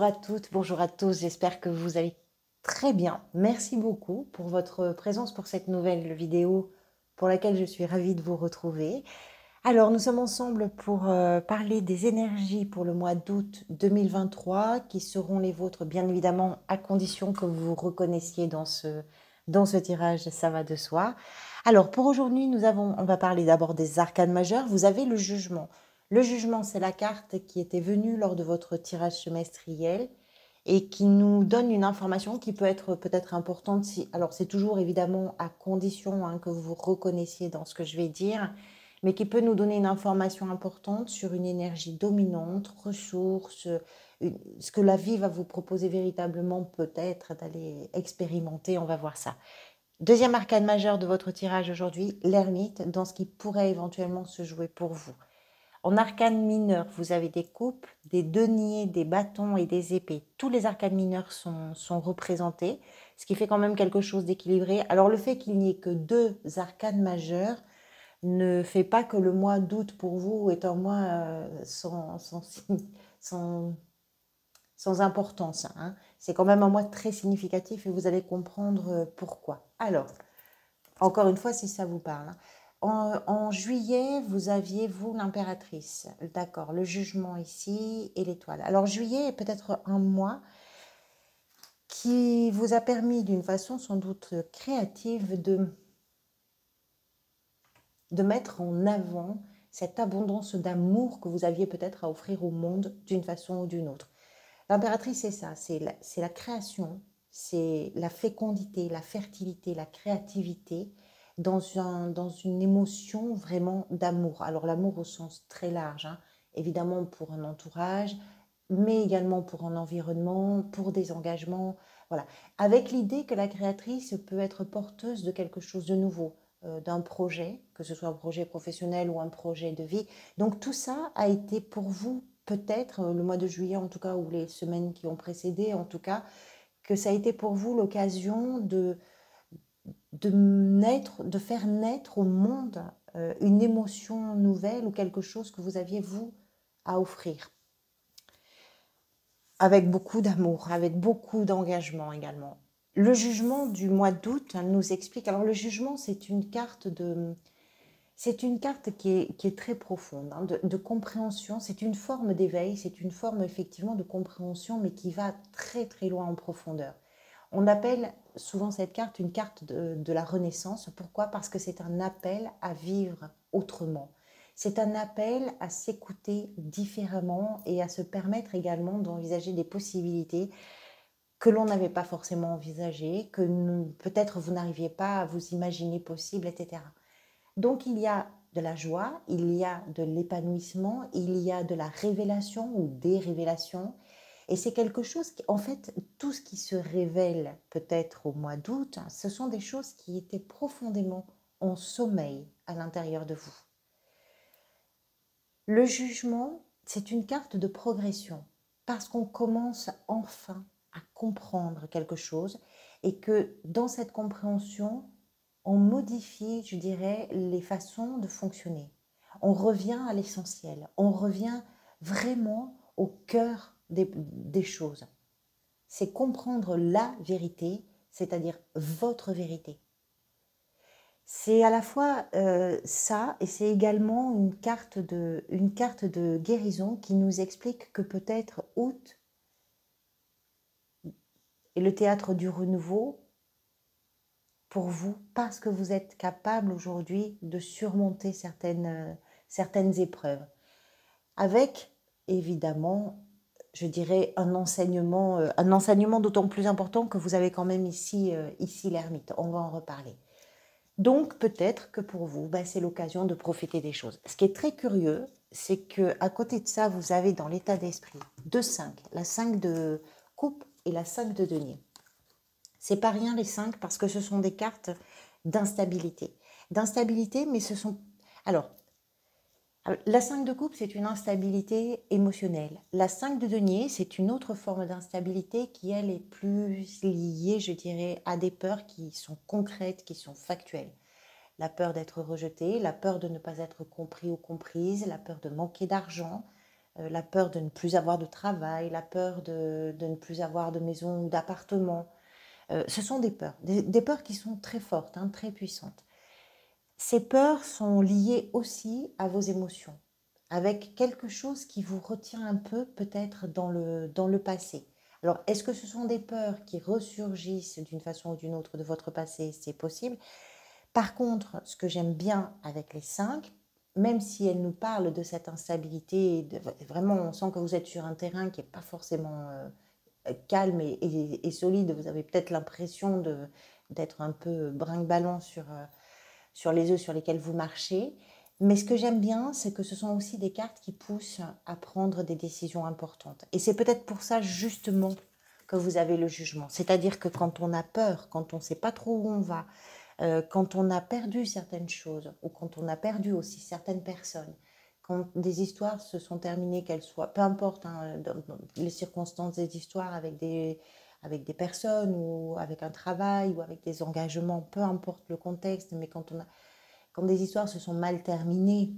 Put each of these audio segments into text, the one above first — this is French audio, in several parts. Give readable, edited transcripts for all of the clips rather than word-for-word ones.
à toutes, bonjour à tous, j'espère que vous allez très bien. Merci beaucoup pour votre présence pour cette nouvelle vidéo pour laquelle je suis ravie de vous retrouver. Alors, nous sommes ensemble pour parler des énergies pour le mois d'août 2023 qui seront les vôtres, bien évidemment, à condition que vous vous reconnaissiez dans ce tirage, ça va de soi. Alors, pour aujourd'hui, on va parler d'abord des arcanes majeures. Vous avez le jugement. Le jugement, c'est la carte qui était venue lors de votre tirage semestriel et qui nous donne une information qui peut être peut-être importante. Alors, c'est toujours évidemment à condition que vous vous reconnaissiez dans ce que je vais dire, mais qui peut nous donner une information importante sur une énergie dominante, ressource, ce que la vie va vous proposer véritablement peut-être d'aller expérimenter. On va voir ça. Deuxième arcane majeur de votre tirage aujourd'hui, l'ermite, dans ce qui pourrait éventuellement se jouer pour vous. En arcane mineur, vous avez des coupes, des deniers, des bâtons et des épées. Tous les arcanes mineurs sont représentés, ce qui fait quand même quelque chose d'équilibré. Alors le fait qu'il n'y ait que deux arcanes majeurs ne fait pas que le mois d'août pour vous est un mois sans, sans importance. C'est quand même un mois très significatif et vous allez comprendre pourquoi. Alors, encore une fois, si ça vous parle. En juillet, vous aviez, vous, l'impératrice. D'accord, le jugement ici et l'étoile. Alors, juillet est peut-être un mois qui vous a permis, d'une façon sans doute créative, de mettre en avant cette abondance d'amour que vous aviez peut-être à offrir au monde d'une façon ou d'une autre. L'impératrice, c'est ça, c'est la création, c'est la fécondité, la fertilité, la créativité dans une émotion vraiment d'amour. Alors l'amour au sens très large, évidemment pour un entourage, mais également pour un environnement, pour des engagements, voilà. Avec l'idée que la créatrice peut être porteuse de quelque chose de nouveau, d'un projet, que ce soit un projet professionnel ou un projet de vie. Donc tout ça a été pour vous, peut-être le mois de juillet en tout cas, ou les semaines qui ont précédé en tout cas, que ça a été pour vous l'occasion de faire naître au monde une émotion nouvelle ou quelque chose que vous aviez vous à offrir. Avec beaucoup d'amour, avec beaucoup d'engagement également. Le jugement du mois d'août nous explique. Alors le jugement, c'est une carte qui est très profonde, de compréhension. C'est une forme d'éveil, c'est une forme effectivement de compréhension, mais qui va très très loin en profondeur. On appelle souvent cette carte une carte de la Renaissance. Pourquoi? Parce que c'est un appel à vivre autrement. C'est un appel à s'écouter différemment et à se permettre également d'envisager des possibilités que l'on n'avait pas forcément envisagées, que peut-être vous n'arriviez pas à vous imaginer possible, etc. Donc il y a de la joie, il y a de l'épanouissement, il y a de la révélation ou des révélations. Et c'est quelque chose qui, en fait, tout ce qui se révèle peut-être au mois d'août, ce sont des choses qui étaient profondément en sommeil à l'intérieur de vous. Le jugement, c'est une carte de progression parce qu'on commence enfin à comprendre quelque chose et que dans cette compréhension, on modifie, je dirais, les façons de fonctionner. On revient à l'essentiel, on revient vraiment au cœur des choses. C'est comprendre la vérité, c'est-à-dire votre vérité. C'est à la fois ça et c'est également une carte de guérison qui nous explique que peut-être août est le théâtre du renouveau pour vous parce que vous êtes capable aujourd'hui de surmonter certaines épreuves. Avec évidemment, je dirais, un enseignement d'autant plus important que vous avez quand même ici l'ermite. On va en reparler. Donc peut-être que pour vous, c'est l'occasion de profiter des choses. Ce qui est très curieux, c'est qu'à côté de ça, vous avez dans l'état d'esprit 2-5, la 5 de coupe et la 5 de denier. C'est pas rien les 5 parce que ce sont des cartes d'instabilité. D'instabilité, mais ce sont... Alors, la 5 de coupe, c'est une instabilité émotionnelle. La 5 de denier, c'est une autre forme d'instabilité qui, elle, est plus liée, je dirais, à des peurs qui sont concrètes, qui sont factuelles. La peur d'être rejeté, la peur de ne pas être compris ou comprise, la peur de manquer d'argent, la peur de ne plus avoir de travail, la peur de ne plus avoir de maison ou d'appartement. Ce sont des peurs, des peurs qui sont très fortes, hein, très puissantes. Ces peurs sont liées aussi à vos émotions, avec quelque chose qui vous retient un peu peut-être dans le passé. Alors, est-ce que ce sont des peurs qui ressurgissent d'une façon ou d'une autre de votre passé? C'est possible. Par contre, ce que j'aime bien avec les 5, même si elles nous parlent de cette instabilité, vraiment on sent que vous êtes sur un terrain qui n'est pas forcément calme et solide, vous avez peut-être l'impression d'être un peu brinque-ballant sur les œufs sur lesquels vous marchez. Mais ce que j'aime bien, c'est que ce sont aussi des cartes qui poussent à prendre des décisions importantes. Et c'est peut-être pour ça justement que vous avez le jugement. C'est-à-dire que quand on a peur, quand on ne sait pas trop où on va, quand on a perdu certaines choses, ou quand on a perdu aussi certaines personnes, quand des histoires se sont terminées, qu'elles soient, peu importe hein, dans les circonstances des histoires avec des personnes ou avec un travail ou avec des engagements, peu importe le contexte, mais quand des histoires se sont mal terminées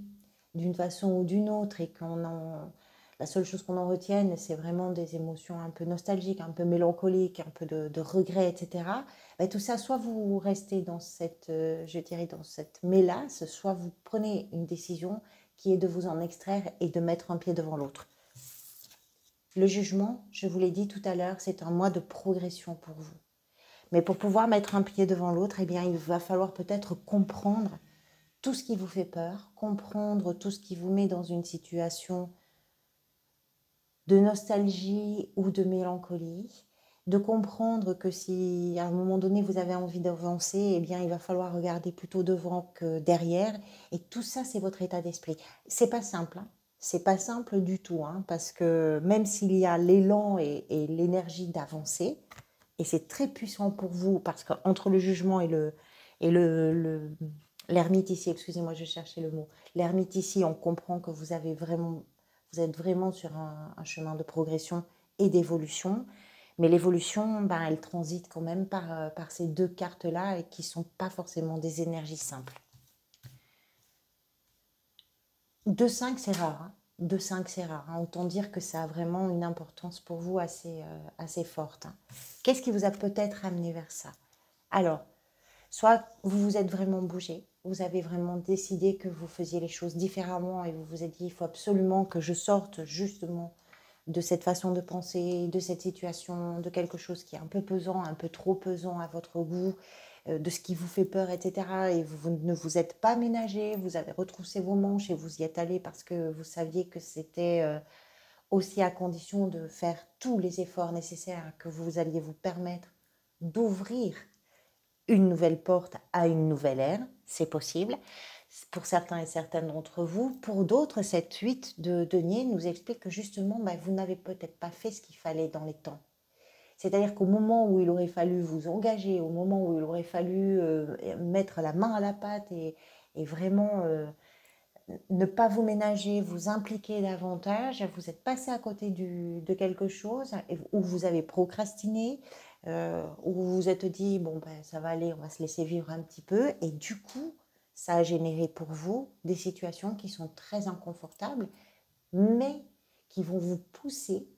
d'une façon ou d'une autre et la seule chose qu'on en retienne, c'est vraiment des émotions un peu nostalgiques, un peu mélancoliques, un peu de regret, etc. Ben, tout ça, soit vous restez dans cette, je dirais, dans cette mélasse, soit vous prenez une décision qui est de vous en extraire et de mettre un pied devant l'autre. Le jugement, je vous l'ai dit tout à l'heure, c'est un mois de progression pour vous. Mais pour pouvoir mettre un pied devant l'autre, eh bien, il va falloir peut-être comprendre tout ce qui vous fait peur, comprendre tout ce qui vous met dans une situation de nostalgie ou de mélancolie, de comprendre que si à un moment donné vous avez envie d'avancer, eh bien il va falloir regarder plutôt devant que derrière. Et tout ça, c'est votre état d'esprit. C'est pas simple, hein. C'est pas simple du tout, hein, parce que même s'il y a l'élan et l'énergie d'avancer, et c'est très puissant pour vous, parce qu'entre le jugement et l'ermite ici, excusez-moi, je cherchais le mot, l'ermite ici, on comprend que vous êtes vraiment sur un chemin de progression et d'évolution. Mais l'évolution, ben, elle transite quand même par ces deux cartes-là et qui ne sont pas forcément des énergies simples. 2-5, c'est rare, hein. 2-5, c'est rare, hein. Autant dire que ça a vraiment une importance pour vous assez forte, hein. Qu'est-ce qui vous a peut-être amené vers ça? Alors, soit vous vous êtes vraiment bougé, vous avez vraiment décidé que vous faisiez les choses différemment et vous vous êtes dit, il faut absolument que je sorte justement de cette façon de penser, de cette situation, de quelque chose qui est un peu pesant, un peu trop pesant à votre goût, de ce qui vous fait peur, etc. Et vous ne vous êtes pas ménagé, vous avez retroussé vos manches et vous y êtes allé parce que vous saviez que c'était aussi à condition de faire tous les efforts nécessaires que vous alliez vous permettre d'ouvrir une nouvelle porte à une nouvelle ère, c'est possible. Pour certains et certaines d'entre vous, pour d'autres, cette 8 de denier nous explique que justement, vous n'avez peut-être pas fait ce qu'il fallait dans les temps. C'est-à-dire qu'au moment où il aurait fallu vous engager, au moment où il aurait fallu mettre la main à la pâte et vraiment ne pas vous ménager, vous impliquer davantage, vous êtes passé à côté de quelque chose où vous avez procrastiné, où vous vous êtes dit, bon, ça va aller, on va se laisser vivre un petit peu. Et du coup, ça a généré pour vous des situations qui sont très inconfortables, mais qui vont vous pousser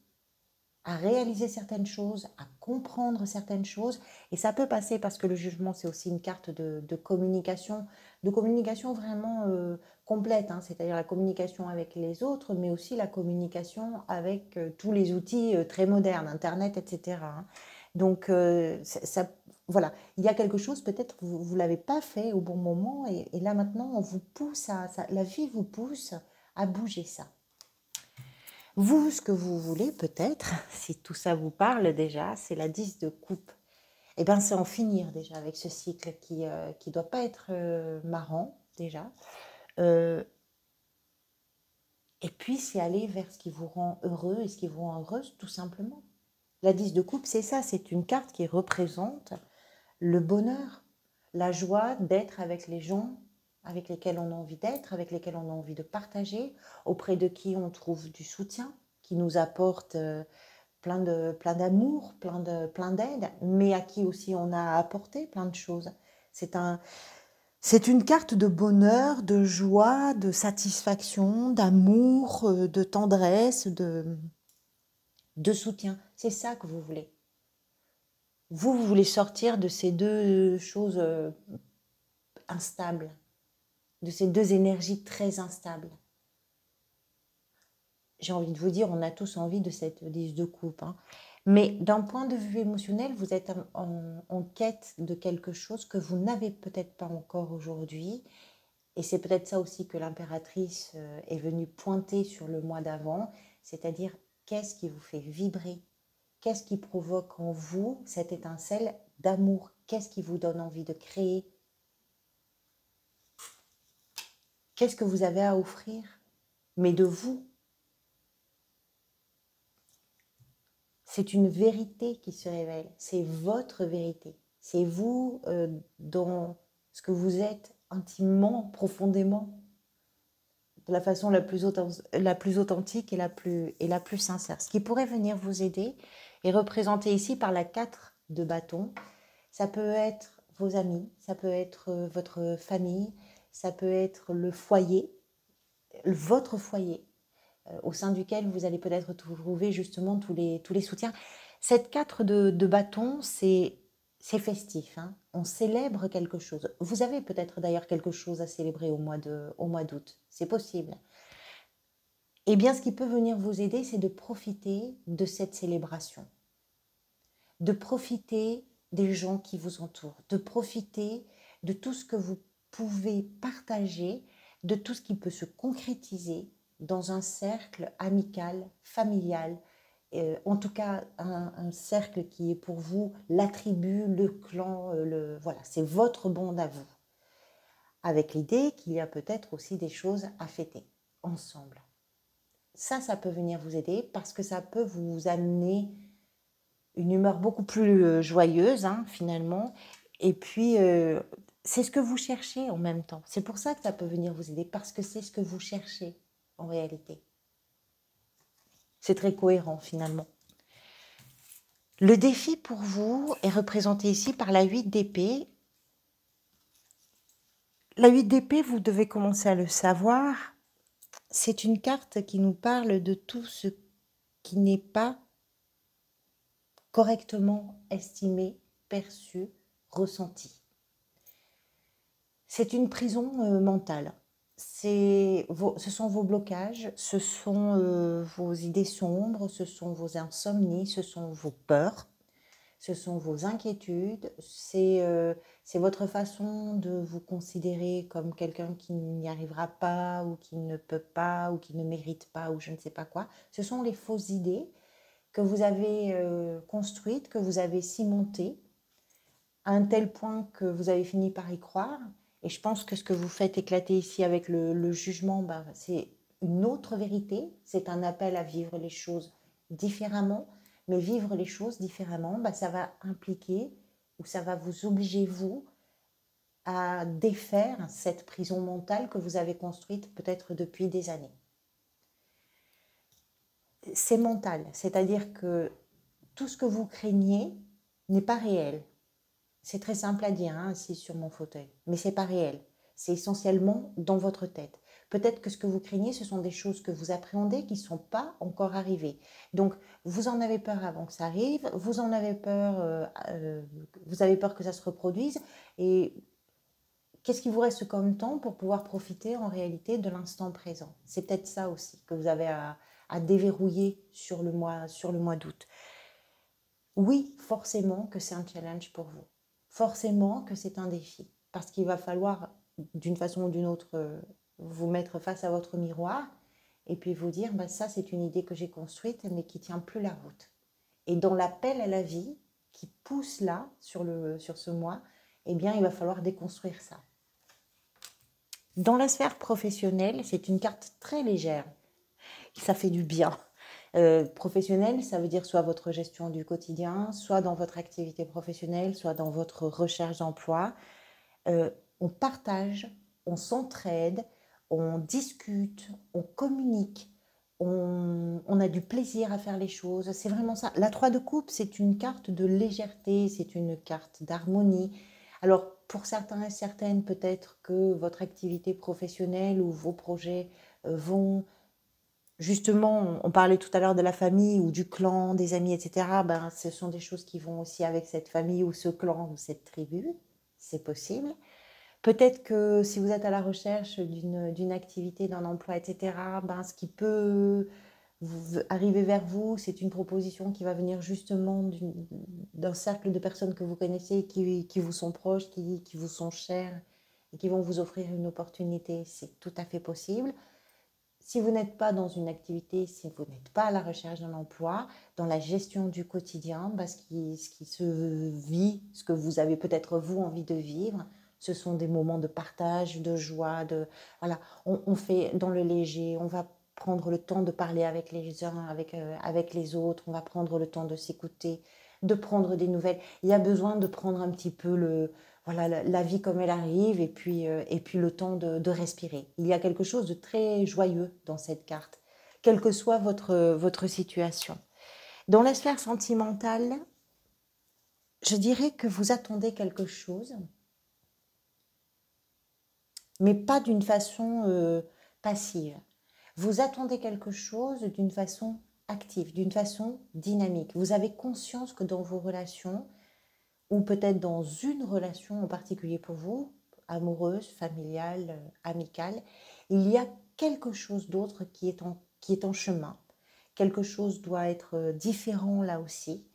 à réaliser certaines choses, à comprendre certaines choses. Et ça peut passer parce que le jugement, c'est aussi une carte de communication vraiment complète, hein, c'est-à-dire la communication avec les autres, mais aussi la communication avec tous les outils très modernes, Internet, etc., hein. Donc, voilà, il y a quelque chose, peut-être vous ne l'avez pas fait au bon moment, et là maintenant, on vous pousse la vie vous pousse à bouger ça. Vous, ce que vous voulez peut-être, si tout ça vous parle déjà, c'est la 10 de coupe. Eh bien, c'est en finir déjà avec ce cycle qui doit pas être marrant déjà. Et puis, c'est aller vers ce qui vous rend heureux et ce qui vous rend heureuse, tout simplement. La 10 de coupe, c'est ça, c'est une carte qui représente le bonheur, la joie d'être avec les gens avec lesquels on a envie d'être, avec lesquels on a envie de partager, auprès de qui on trouve du soutien, qui nous apporte plein d'amour, plein d'aide, mais à qui aussi on a apporté plein de choses. C'est une carte de bonheur, de joie, de satisfaction, d'amour, de tendresse, de soutien. C'est ça que vous voulez. Vous voulez sortir de ces deux choses instables, de ces deux énergies très instables. J'ai envie de vous dire, on a tous envie de cette 10 de coupe. Hein. Mais d'un point de vue émotionnel, vous êtes en quête de quelque chose que vous n'avez peut-être pas encore aujourd'hui. Et c'est peut-être ça aussi que l'impératrice est venue pointer sur le mois d'avant, c'est-à-dire qu'est-ce qui vous fait vibrer, qu'est-ce qui provoque en vous cette étincelle d'amour, qu'est-ce qui vous donne envie de créer, qu'est-ce que vous avez à offrir, mais de vous. C'est une vérité qui se révèle, c'est votre vérité, c'est vous dans ce que vous êtes intimement, profondément, de la façon la plus authentique et la plus sincère. Ce qui pourrait venir vous aider est représenté ici par la 4 de bâton. Ça peut être vos amis, ça peut être votre famille, ça peut être le foyer, votre foyer, au sein duquel vous allez peut-être trouver justement tous les soutiens. Cette 4 de bâton, c'est festif, hein. On célèbre quelque chose. Vous avez peut-être d'ailleurs quelque chose à célébrer au mois d'août, c'est possible. Eh bien, ce qui peut venir vous aider, c'est de profiter de cette célébration, de profiter des gens qui vous entourent, de profiter de tout ce que vous pouvez partager, de tout ce qui peut se concrétiser dans un cercle amical, familial, en tout cas un cercle qui est pour vous la tribu, le clan, voilà, c'est votre bande à vous, avec l'idée qu'il y a peut-être aussi des choses à fêter ensemble. Ça peut venir vous aider parce que ça peut vous amener une humeur beaucoup plus joyeuse, hein, finalement. Et puis, c'est ce que vous cherchez en même temps. C'est pour ça que ça peut venir vous aider, parce que c'est ce que vous cherchez en réalité. C'est très cohérent finalement. Le défi pour vous est représenté ici par la 8 d'épée. La 8 d'épée, vous devez commencer à le savoir, c'est une carte qui nous parle de tout ce qui n'est pas correctement estimé, perçu, ressenti. C'est une prison mentale. Ce sont vos blocages, ce sont vos idées sombres, ce sont vos insomnies, ce sont vos peurs, ce sont vos inquiétudes, c'est votre façon de vous considérer comme quelqu'un qui n'y arrivera pas ou qui ne peut pas ou qui ne mérite pas ou je ne sais pas quoi. Ce sont les fausses idées que vous avez construites, que vous avez cimentées à un tel point que vous avez fini par y croire. Et je pense que ce que vous faites éclater ici avec le jugement, ben, c'est une autre vérité. C'est un appel à vivre les choses différemment. Mais vivre les choses différemment, ben, ça va impliquer ou ça va vous obliger, vous, à défaire cette prison mentale que vous avez construite peut-être depuis des années. C'est mental, c'est-à-dire que tout ce que vous craignez n'est pas réel. C'est très simple à dire, hein, assis sur mon fauteuil, mais c'est pas réel. C'est essentiellement dans votre tête. Peut-être que ce que vous craignez, ce sont des choses que vous appréhendez qui ne sont pas encore arrivées. Donc, vous en avez peur avant que ça arrive, vous en avez peur, vous avez peur que ça se reproduise. Et qu'est-ce qui vous reste comme temps pour pouvoir profiter en réalité de l'instant présent? C'est peut-être ça aussi que vous avez à déverrouiller sur le mois d'août. Oui, forcément que c'est un challenge pour vous. Forcément que c'est un défi. Parce qu'il va falloir, d'une façon ou d'une autre, vous mettre face à votre miroir et puis vous dire, bah, ça c'est une idée que j'ai construite mais qui ne tient plus la route. Et dans l'appel à la vie qui pousse là, sur ce mois, eh bien il va falloir déconstruire ça. Dans la sphère professionnelle, c'est une carte très légère. Ça fait du bien. Professionnel, ça veut dire soit votre gestion du quotidien, soit dans votre activité professionnelle, soit dans votre recherche d'emploi. On partage, on s'entraide, on discute, on communique, on a du plaisir à faire les choses. C'est vraiment ça. La 3 de coupe, c'est une carte de légèreté, c'est une carte d'harmonie. Alors, pour certains et certaines, peut-être que votre activité professionnelle ou vos projets vont, justement, on parlait tout à l'heure de la famille ou du clan, des amis, etc. Ben, ce sont des choses qui vont aussi avec cette famille ou ce clan ou cette tribu, c'est possible. Peut-être que si vous êtes à la recherche d'une activité, d'un emploi, etc., ben, ce qui peut arriver vers vous, c'est une proposition qui va venir justement d'un cercle de personnes que vous connaissez, qui vous sont proches, qui vous sont chères et qui vont vous offrir une opportunité. C'est tout à fait possible. Si vous n'êtes pas dans une activité, si vous n'êtes pas à la recherche d'un emploi, dans la gestion du quotidien, bah, ce qui se vit, ce que vous avez peut-être vous envie de vivre, ce sont des moments de partage, de joie, voilà, on fait dans le léger, on va prendre le temps de parler avec les uns, avec les autres, on va prendre le temps de s'écouter, de prendre des nouvelles. Il y a besoin de prendre un petit peu voilà, la vie comme elle arrive et puis le temps de respirer. Il y a quelque chose de très joyeux dans cette carte, quelle que soit votre situation. Dans la sphère sentimentale, je dirais que vous attendez quelque chose, mais pas d'une façon passive. Vous attendez quelque chose d'une façon active, d'une façon dynamique. Vous avez conscience que dans vos relations, ou peut-être dans une relation en particulier pour vous, amoureuse, familiale, amicale, il y a quelque chose d'autre qui est en chemin. Quelque chose doit être différent là aussi.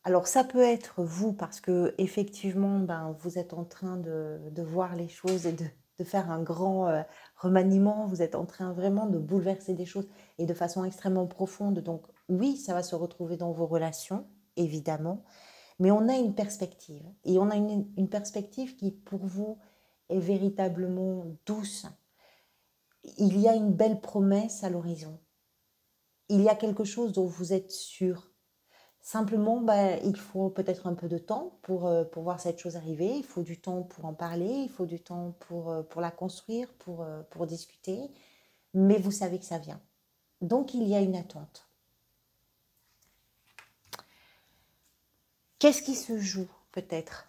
Alors ça peut être vous parce que effectivement, ben, vous êtes en train de voir les choses et de faire un grand remaniement. Vous êtes en train vraiment de bouleverser des choses et de façon extrêmement profonde. Donc oui, ça va se retrouver dans vos relations, évidemment. Mais on a une perspective. Et on a une perspective qui, pour vous, est véritablement douce. Il y a une belle promesse à l'horizon. Il y a quelque chose dont vous êtes sûr. Simplement, bah, il faut peut-être un peu de temps pour voir cette chose arriver. Il faut du temps pour en parler. Il faut du temps pour la construire, pour discuter. Mais vous savez que ça vient. Donc, il y a une attente. Qu'est-ce qui se joue, peut-être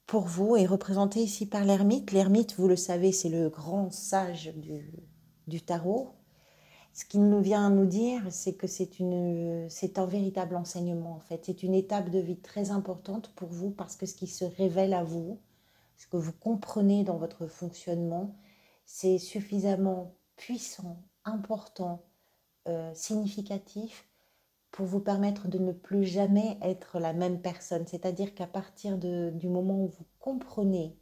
pour vous est représenté ici par l'ermite. L'ermite, vous le savez, c'est le grand sage du tarot. Ce qu'il nous vient nous dire, c'est que c'est un véritable enseignement en fait. C'est une étape de vie très importante pour vous parce que ce qui se révèle à vous, ce que vous comprenez dans votre fonctionnement, c'est suffisamment puissant, important, significatif pour vous permettre de ne plus jamais être la même personne. C'est-à-dire qu'à partir du moment où vous comprenez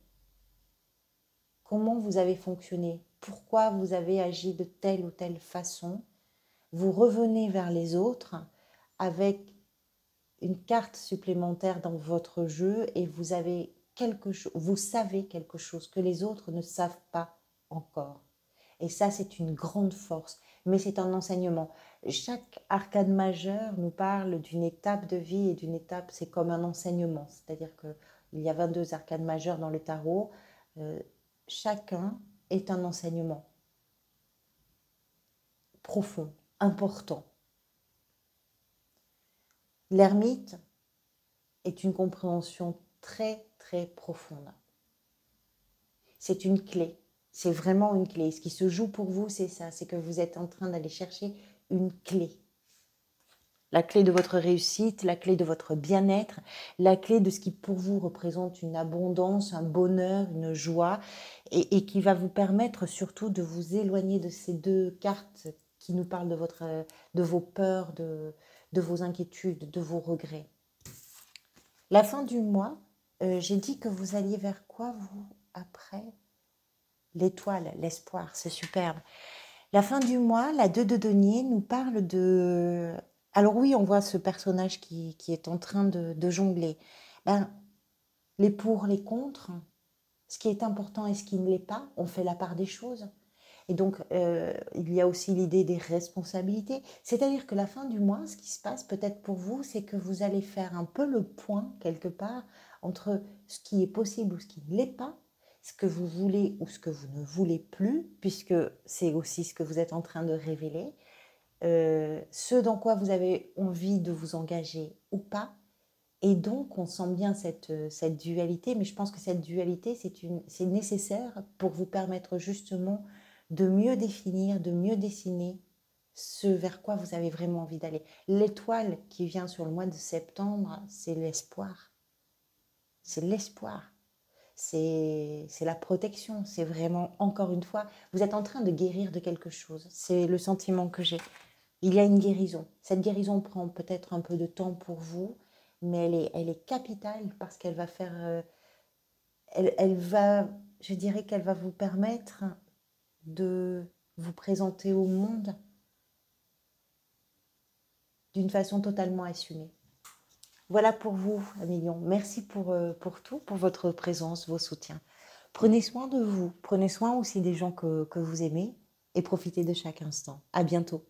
comment vous avez fonctionné, pourquoi vous avez agi de telle ou telle façon, vous revenez vers les autres avec une carte supplémentaire dans votre jeu et vous avez quelque chose, vous savez quelque chose que les autres ne savent pas encore. Et ça, c'est une grande force, mais c'est un enseignement. Chaque arcane majeur nous parle d'une étape de vie et d'une étape, c'est comme un enseignement. C'est-à-dire qu'il y a 22 arcanes majeurs dans le tarot. Chacun est un enseignement profond, important. L'ermite est une compréhension très, très profonde. C'est une clé. C'est vraiment une clé. Ce qui se joue pour vous, c'est ça. C'est que vous êtes en train d'aller chercher une clé. La clé de votre réussite, la clé de votre bien-être, la clé de ce qui pour vous représente une abondance, un bonheur, une joie, et qui va vous permettre surtout de vous éloigner de ces deux cartes qui nous parlent de vos peurs, de vos inquiétudes, de vos regrets. La fin du mois, j'ai dit que vous alliez vers quoi, vous, après? L'étoile, l'espoir, c'est superbe. La fin du mois, la 2 de denier nous parle de... Alors oui, on voit ce personnage qui est en train de jongler. Ben, les pour, les contre, ce qui est important et ce qui ne l'est pas, on fait la part des choses. Et donc, il y a aussi l'idée des responsabilités. C'est-à-dire que la fin du mois, ce qui se passe peut-être pour vous, c'est que vous allez faire un peu le point, quelque part, entre ce qui est possible ou ce qui ne l'est pas, ce que vous voulez ou ce que vous ne voulez plus, puisque c'est aussi ce que vous êtes en train de révéler, ce dans quoi vous avez envie de vous engager ou pas, Et donc, on sent bien cette dualité, mais je pense que cette dualité, c'est nécessaire pour vous permettre justement de mieux définir, de mieux dessiner ce vers quoi vous avez vraiment envie d'aller. L'étoile qui vient sur le mois de septembre, c'est l'espoir. C'est l'espoir. C'est la protection. C'est vraiment, encore une fois, vous êtes en train de guérir de quelque chose. C'est le sentiment que j'ai. Il y a une guérison. Cette guérison prend peut-être un peu de temps pour vous, mais elle est capitale parce qu'elle va faire, elle va, je dirais qu'elle va vous permettre de vous présenter au monde d'une façon totalement assumée. Voilà pour vous, Amélion. Merci pour tout, pour votre présence, vos soutiens. Prenez soin de vous. Prenez soin aussi des gens que vous aimez et profitez de chaque instant. À bientôt.